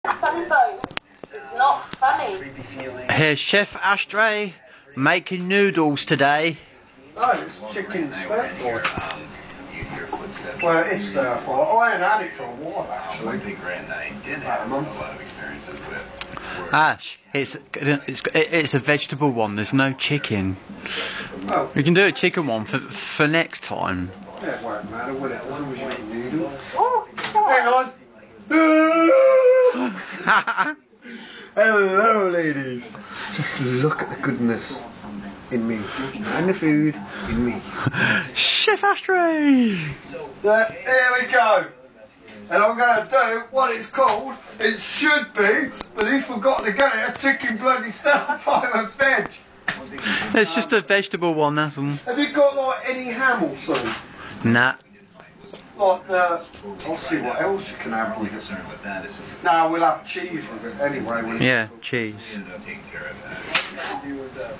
Funny bone. It's not funny. Here's Chef Ashtray making noodles today. Oh, it's chicken Sterfry. Well, it is Sterfry. I ain't had it for a while actually. About a month. Ash, it's a vegetable one. There's no chicken. Oh. We can do a chicken one for next time. Yeah, it won't matter, will it? As long as you eat noodles. Oh, Hang on. Hello, ladies. Just look at the goodness in me and the food in me. Chef Ashtray. Here we go. And I'm going to do what it's called. It should be, but he forgot to get it, a chicken bloody Sterfry with veg. It's just a vegetable one, that's all. Have you got like any ham or something? Nah. Like I'll see what else you can have with it. No, we'll have cheese with it anyway. Yeah, cheese.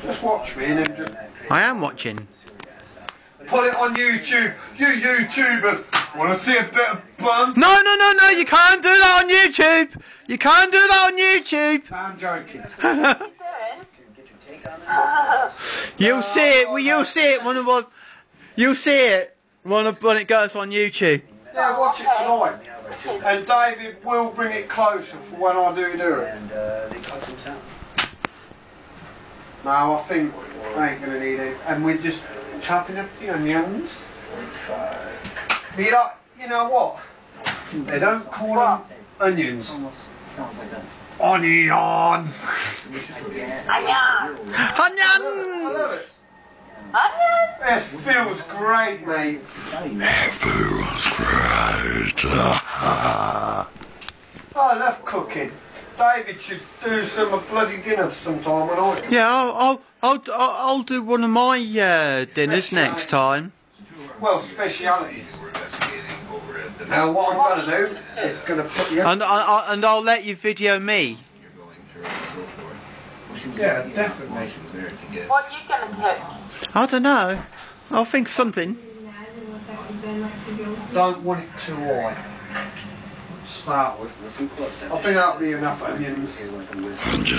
Just watch me and then just I am watching. put it on YouTube. You YouTubers want to see a bit of bun? No, you can't do that on YouTube. You can't do that on YouTube. No, I'm joking. You'll see it. Well, you'll see it you'll see it when it goes on YouTube. Yeah, watch it tonight. And David will bring it closer for when I do it. No, I think I ain't gonna need it. And we're just chopping up the onions. But you know what? They don't call them onions. Onions! onion. I love it. Onion. It feels great, mate. It feels great. I love cooking. David should do some bloody dinner sometime when I do. Yeah, I'll do one of my dinners next time. Well, specialities. Now what I'm going to do is going to put you... And I'll let you video me. Yeah, definitely. What are you going to cook? I don't know. I'll think of something. Don't want it too high. To start with. I think that'll be enough onions. See,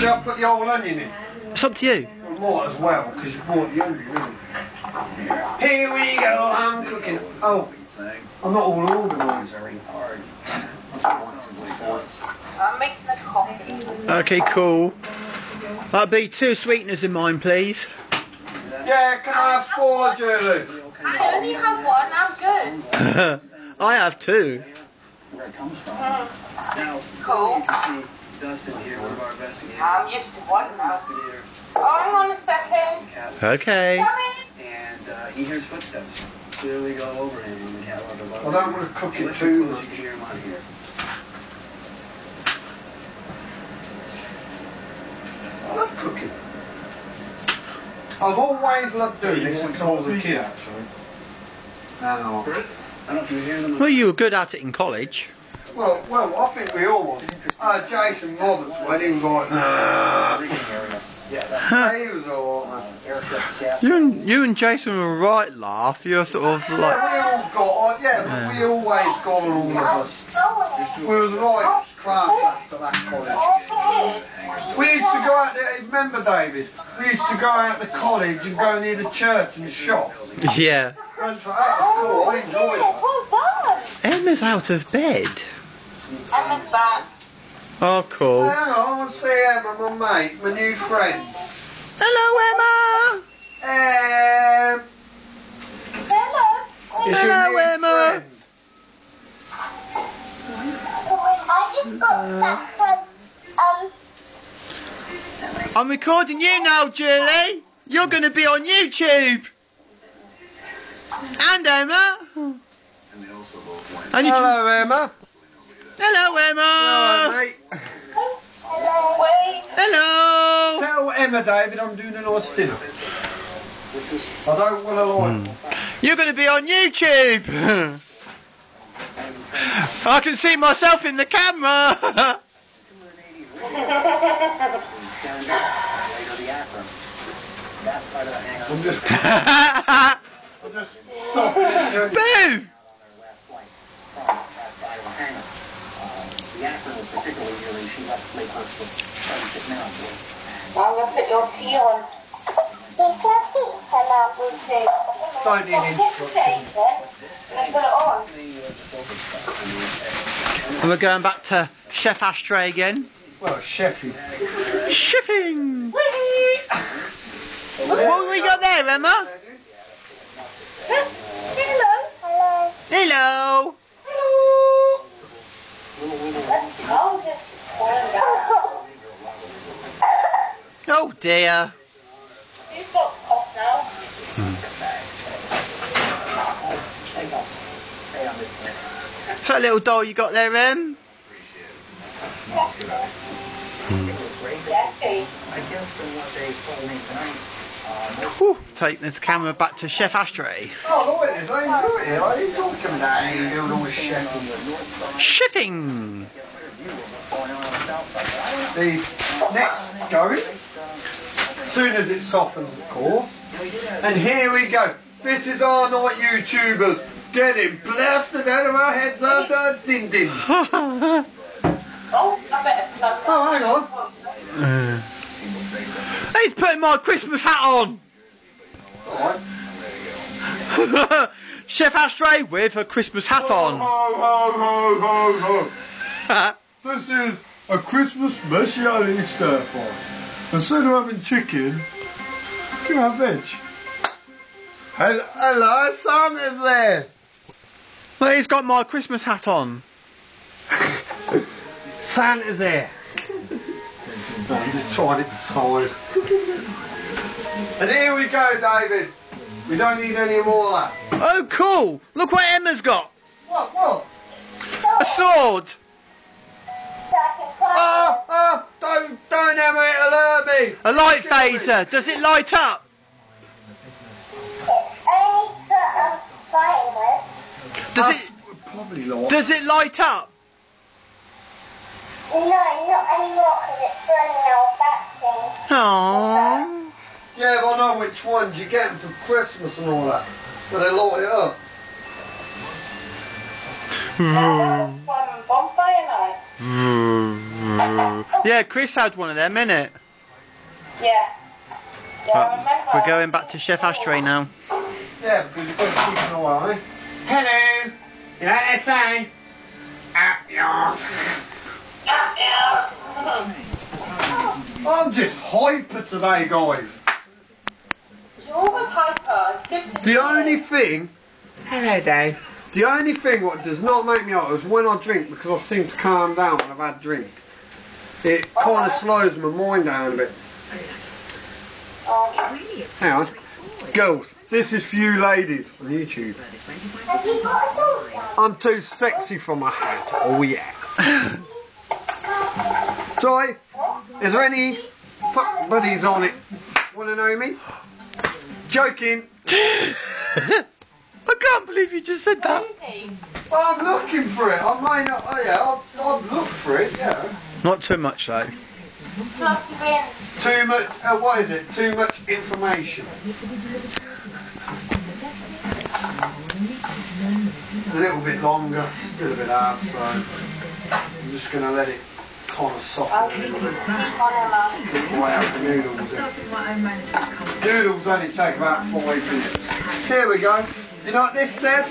I'll put the whole onion in. It's up to you. I might as well, because you bought the onion, really. Here we go, I'm cooking. Oh, I'm not all organised. I'm making the coffee. Okay, cool. That'll be 2 sweeteners in mine, please. Yeah, can I have 4, Julie? I only have one, I'm good. I have 2. Cool. I'm used to one now. Oh, hang on a second. Okay. Coming. He hears footsteps clearly go over him on the catwalk above. I don't want to cook it too much. You hear him on here. I love cooking. I've always loved doing this since I was a kid, actually. I don't know if you hear them. Well, you were good at it in college. Well, I think we all was. Jason Roberts, when he was like, nah. He was alright, man. You and Jason were right, laugh. You're sort of like. Yeah, we all got on, but we always got on, all of us. We was right class after that college. We used to go out there, remember David? We used to go out to college and go near the church and shop. Yeah. That was cool, I enjoyed it. Well done. Emma's out of bed. Emma's back. Oh, cool. Hang on, I want to see Emma, my mate, my new friend. Hello, Emma. Hello. It's Hello, your new Emma. friend. I just got that I'm recording you now, Julie. You're going to be on YouTube. And Emma. And you Hello, Emma. Hello, Emma. Hello, mate. Wait. Hello. Tell Emma, David, I'm doing a nice dinner. I don't want to lie. You're going to be on YouTube. I can see myself in the camera. I'm just softening. Boo! particularly Julie, she likes to make her sit now. I'm going to put your tea on. Don't need instructions. Let's put it on. And we're going back to Chef Ashtray again. Well, Sheffing. Sheffing! What have we got there, Emma? Hello. Hello! I'll just find out. Oh dear. You've got cough now. What's that little doll you got there, Em? Jessie. Whew, take the camera back to Chef Ashtray. Oh, look at this. I ain't doing it. I ain't talking about how you doing all this Sheffing. Shipping! These next going. As soon as it softens, of course. And here we go. This is our night YouTubers getting blasted out of our heads after din din. Oh, I better plug that. Oh, hang on. He's putting my Christmas hat on! Alright. Chef Ashtray with a Christmas hat Ho, on. ho, ho, ho, ho. This is a Christmas speciality Sterfry. Instead of having chicken, you have veg. Hello, Santa's there. Well, he's got my Christmas hat on. Santa's there. I'm just trying it to side. And here we go, David. We don't need any more of that. Oh, cool! Look what Emma's got. What? A sword. Don't Emma, it'll hurt me. A light phaser. Does it light up? Does it? Probably not. Does it light up? No, not anymore because it's running out of battery. Aww. Yeah, but I know which ones you get them for Christmas and all that. But they light it up. Bonfire night. Yeah, Chris had one of them, innit? Yeah. Yeah, I remember. We're going back to Chef Ashtray now. Yeah, because you've got to keep an eye on it. Hello. You know what they say? I'm just hyper today, guys. You're always hyper. It's good to see The you. only thing... Hello, Dave. The only thing what does not make me hyper is when I drink, because I seem to calm down when I've had a drink. It kind of slows my mind down a bit. Hang on. Girls, this is for you ladies on YouTube. Have you got a dog? I'm too sexy for my hat. Oh yeah. Sorry, is there any fuck buddies on it? Wanna know me? Joking. I can't believe you just said that. Well, I'm looking for it. I might not. Oh yeah, I'll look for it. Yeah. Not too much though. Too much. What is it? Too much information. A little bit longer. Still a bit hard, so I'm just gonna let it kind of soften a little bit. Right out the noodles in. Noodles only take about 5 minutes. Here we go. You know what this says?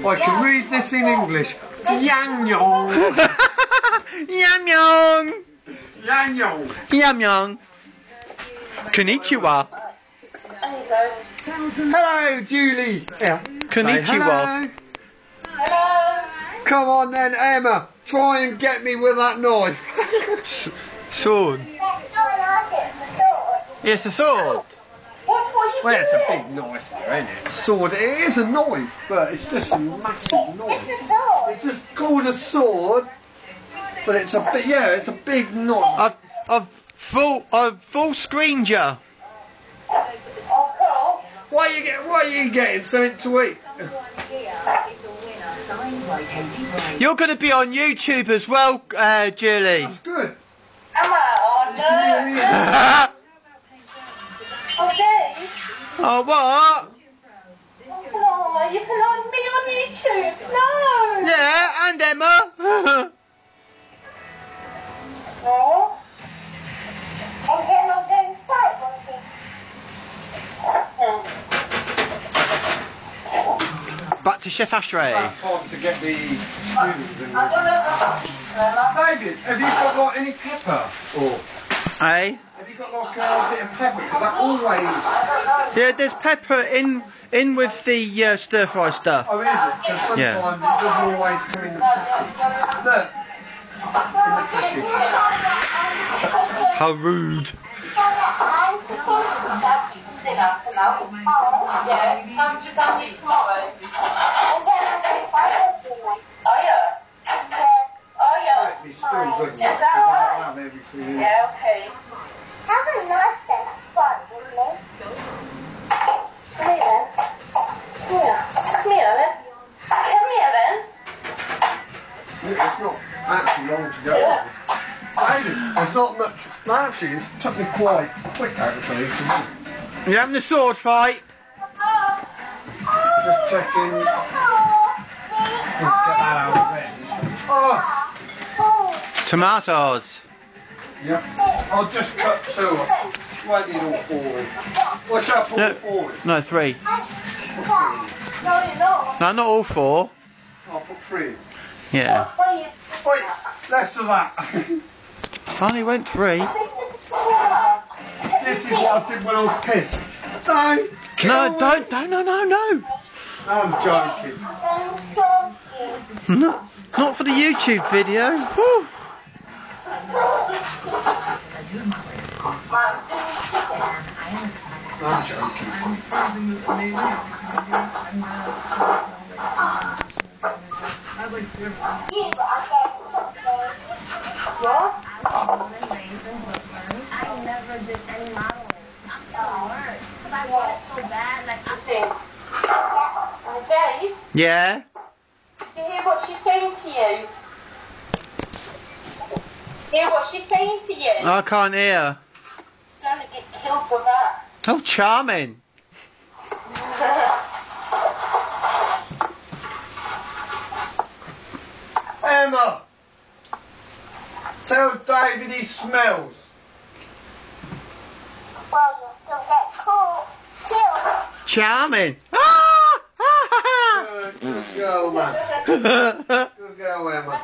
I can read this in English. Yang yong. Yum yum. Yang yong. Yum yum. Konnichiwa. Hello, Julie. Yeah. Konnichiwa. Hello. Come on then, Emma. Try and get me with that knife. Sword. That's not like it, the sword. Yes, a sword. What are you Well, it's a doing? big knife there, isn't it? A sword. It is a knife, but it's just a massive knife. It's a sword. It's just called a sword, but it's a big, yeah, it's a big knife. I've full screened you. Oh, cool. What are you getting? Something to eat? You're going to be on YouTube as well, Julie. That's good. Am I? Oh, Can you no. hear me? Oh, Dave. Oh, what? Oh, you can like me on YouTube. No. Yeah, and Emma. No. And then I'm going to fight one thing. Back to Chef Ashtray. Time to get the David, have you got like any pepper? Or Eh? have you got like a bit of pepper? Because I always... Yeah, there's pepper in with the stir fry stuff. Oh, is it? Because sometimes Yeah. it doesn't always come in the package. Look. In the package. How rude. Dinner come out. Yeah, I'm just on you tomorrow. Oh yeah. Oh yeah. It's still good. Is that alright? Have everything in. Yeah, okay. Have a nice day. Fun, wouldn't it? Come here then. Come here then. Come here then. It's not actually long to go. David, there's not much. No, actually, it's took me quite quick actually to do. You having a sword fight? Just checking. Let's get that out of there. Oh! Tomatoes. Yep. I'll just cut two up. Won't need all four in. What shall I put all four in? No, 3. Put 3 in. No, you're not. No, not all 4. I'll put 3 in. Yeah. Wait, less of that. I only went 3. This is what I did when I was pissed. Don't. No, don't. No. I'm joking. No, not for the YouTube video. Whew. I'm joking. What? I never did any modeling. Because I want so bad. Like, Dave, Yeah. did you hear what she's saying to you? Hear what she's saying to you? I can't hear. You're gonna get killed for that. Oh, charming. Emma, tell David he smells. well, you'll still get killed. Charming. Good girl, man. Good girl, Emma.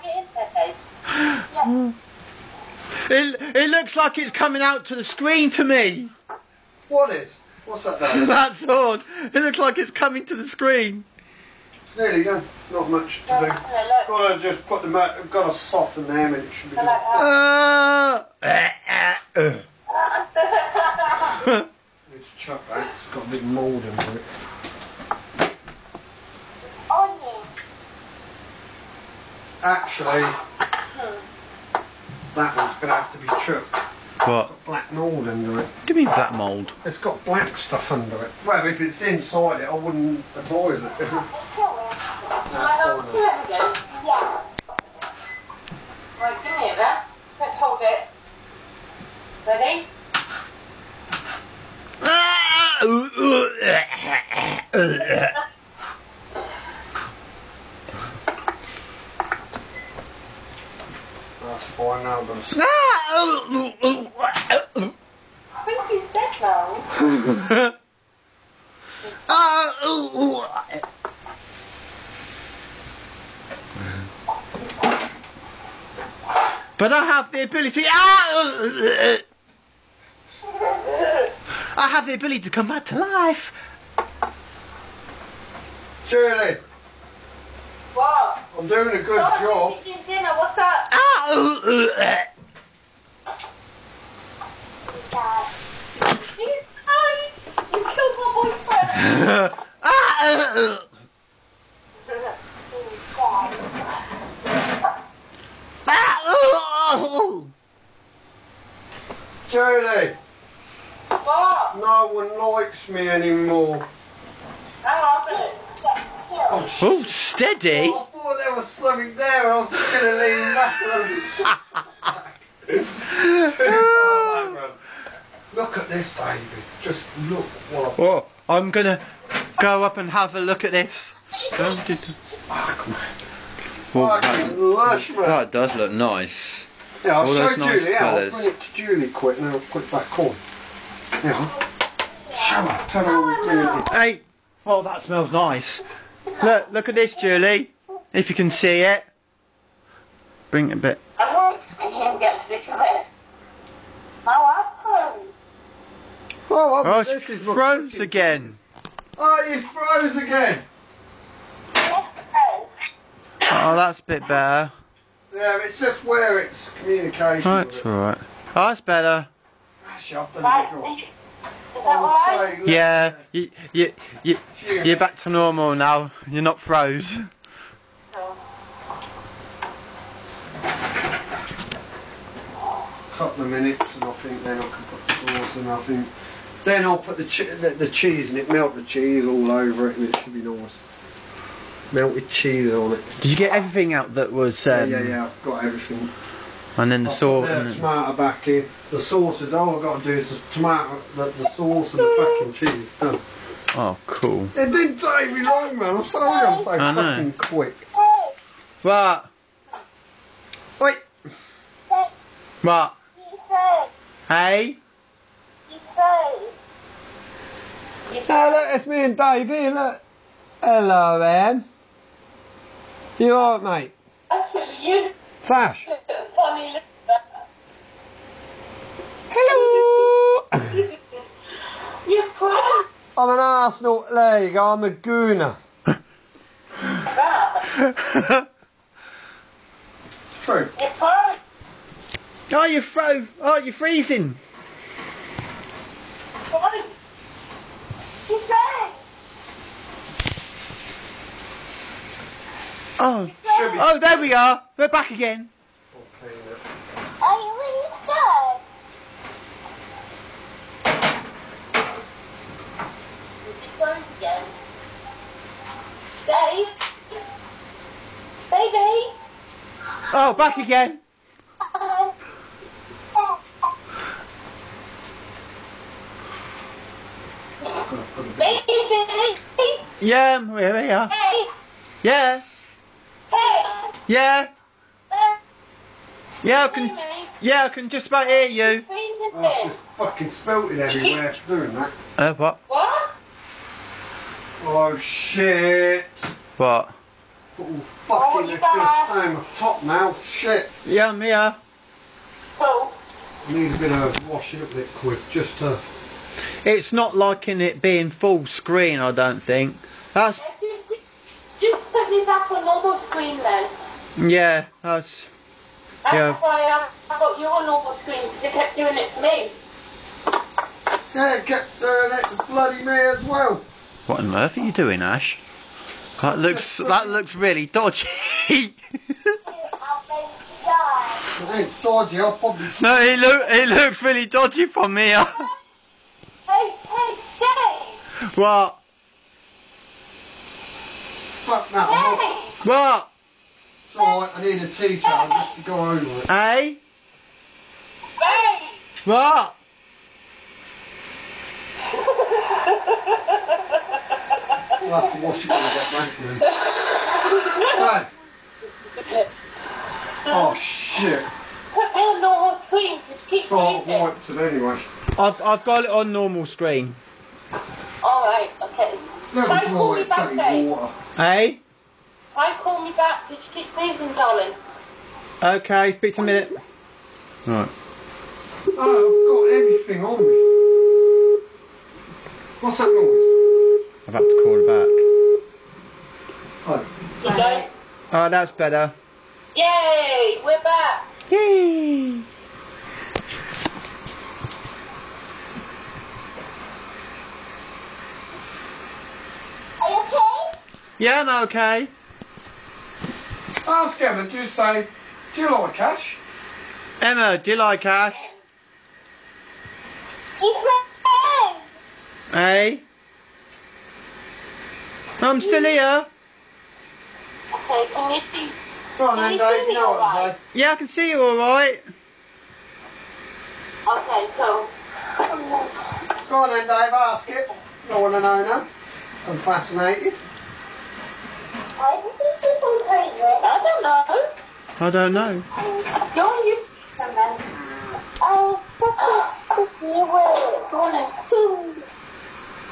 It looks like it's coming out to the screen to me. What is? What's that there? That's all. It looks like it's coming to the screen. It's nearly done. Not much to do. Gotta just put them out, gotta soften them and it should be done. It's chuck that. It's got a big mould under it. Onion. Actually, that one's gonna have to be chucked. What? Got black mould under it. What do you mean black mould? It's got black stuff under it. Well, if it's inside it, I wouldn't advise it. That's fine. Yeah. Right, give me it then. Let's hold it. Ready? That's fine now, I'm gonna I think he's dead now. But I have the ability. I have the ability to come back to life. Julie, What? I'm doing a good Oh, job. eating dinner, what's that? He's died. You killed my boyfriend. Julie, What? no one likes me anymore. Hang on a minute. Oh, Oh, steady. I thought there was something there and I was just going to lean back and I was Look at this, David. Just look what I've Oh, I'm gonna go up and have a look at this. fucking lush, man. That does look nice. Yeah, I'll All show those nice Julie. I'll colours. bring it to Julie quick and then I'll put it back on. Yeah. Show her. Tell her we're doing it. Hey! Oh, that smells nice. Look at this, Julie. If you can see it. Bring it a bit. I won't see him get sick of it. Now I froze. Oh, this she is my froze cooking. again. Oh, you froze again. Oh, that's a bit better. Yeah, it's just where it's communication. Oh, with it's it. alright. Oh, that's better. Actually, I've done Right, the job. is that right? Yeah, you're back to normal now. You're not froze. Couple of minutes and I think then I can put the sauce and I think then I'll put the cheese in it, melt the cheese all over it and it should be nice. Melted cheese on it. Did you get everything out that was... Yeah, I've got everything. And then the sauce... I'll put the tomato back in. The sauce is all I've got to do is the tomato, the sauce and the fucking cheese done. Oh, cool. It didn't take me long, man. I told you I'm so I know. fucking quick. What? Wait. What? Hey? Oh, look, it's me and Dave here, look. Hello, Anne. You alright, mate? You Sash? funny little Hello! You froze. I'm an Arsenal, there you go, I'm a gooner. It's true. You froze. Oh, you froze. Oh, you're freezing. Froze. You froze. Oh. Should be. Oh, there we are. We're back again. I'll clean it. Are you in the stove? You froze again. Dave? Baby? Oh, back again. Baby? Yeah, here we are. Hey! Yeah. Hey! Yeah. Yeah, I Baby? can. Yeah, I can just about hear you. Freezing Oh, I've thing. just fucking spilt it everywhere for doing that. What? What? Oh shit. What? All fucking, you it's gonna back. stay on my top now. Shit. Yeah, I'm here. So, I need a bit of washing up liquid just to. It's not liking it being full screen, I don't think. That's. just put me back on normal screen then. Yeah, that's. That's Yeah. why I got you on normal screen because you kept doing it to me. Yeah, kept doing it to bloody me as well. What on earth are you doing, Ash? That looks really dodgy. It ain't dodgy, I'll probably. No, it looks really dodgy from here. Hey, Dave! What? Fuck that. I'm not- Hey! What? It's alright, I need a tea towel just to go over it. Hey? Hey! What? I'll have to wash it when I get back then. Hey. Oh shit. Put me on normal screen, just keep Oh, I've freezing. wiped it anyway. I've got it on normal screen. Alright, okay. Never Try and call dry me it, back, bloody Dave. water. Hey? Try and call me back, because you keep freezing, darling. Okay, speak to a minute. Right. Oh, I've got everything on me. What's that noise? I've had to call her back. Oh. You don't? Oh, that's better. Yay! We're back! Yay! Are you okay? Yeah, I'm okay. Ask Emma, do you like cash? Emma, do you like Ash? You froze. Hey? I'm still here. Okay, can you see? Go on then, you Dave, see you know me what I'm alright? saying. Yeah, I can see you alright. Okay, so. Go on then, Dave, ask it. I want to know now. I'm fascinated. Why did you keep on freezing? I don't know. I don't know. You're used then. This new way. Go on then.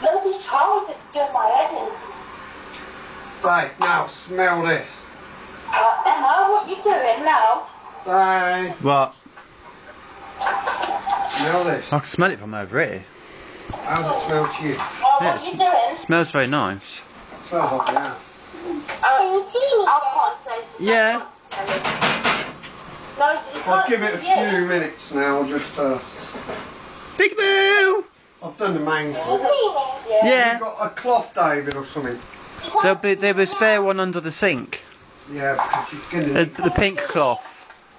Bloody trousers doing my head in. Dave, now smell this. Emma, what you doing now? Dave, What? smell this. I can smell it from over here. How does it smell to you? Oh, Yeah, what you doing? Smells very nice. It smells like the house. Can you see me? I can't say. Yeah. No, you I'll can't give it a see few minutes now, just Peekaboo! I've done the main Can you bit. see me? Yeah. You've got a cloth, David, or something. There'll be a spare one under the sink. Yeah, because it's gonna... The pink cloth.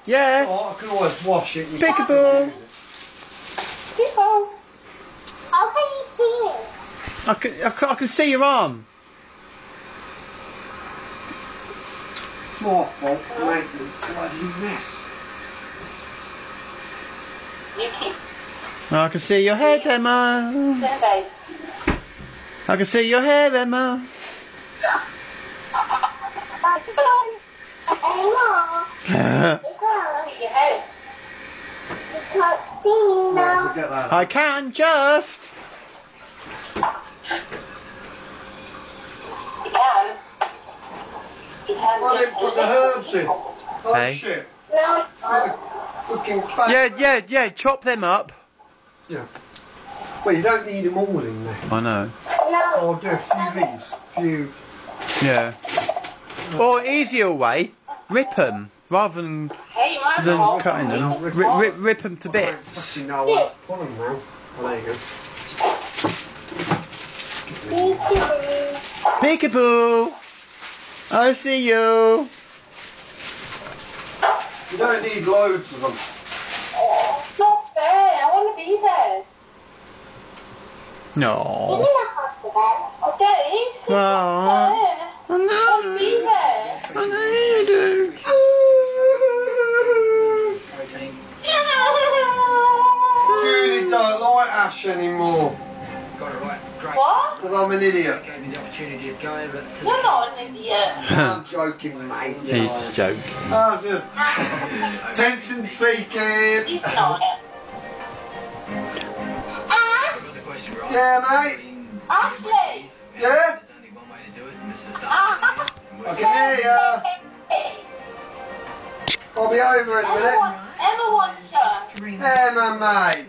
Yeah. Oh, I can always wash it. Peekaboo. People. How can you see me? I can see your arm. It's my fault for making a bloody mess. You keep I can see your head, Emma. saying, babe. I can see your hair, Emma. Emma, Look your head. you can't see me Yeah, now. forget that. I can just. You can. You can. I didn't put the herbs in. Oh Hey. shit. No. Fucking back. Yeah. Chop them up. Yeah. Well, you don't need them all in there. I know. No. I'll do a few leaves. Few. Yeah. Or easier way, rip them rather than Hey, you might as well. cutting them. Rip them to I don't bits. fucking know where to put them now. Oh, there you go. Peekaboo! I see you. You don't need loads of them. It's not fair. I want to be there. Give No. me a hospital. Okay. It's Well, not fair. I I want to be know. there. I know you do. Julie don't like Ash anymore. Got it right. Great. What? Because I'm an idiot. Gave me the opportunity of going, but You're not an idiot. I'm joking, mate. He's joking. Oh, just attention seeking. He's not. the question right. Yeah, mate. Ashley. Yeah? There's only one way to do it, and it's just Ah. I can hear ya. I'll be over in a minute. Emma wants you. Emma, mate.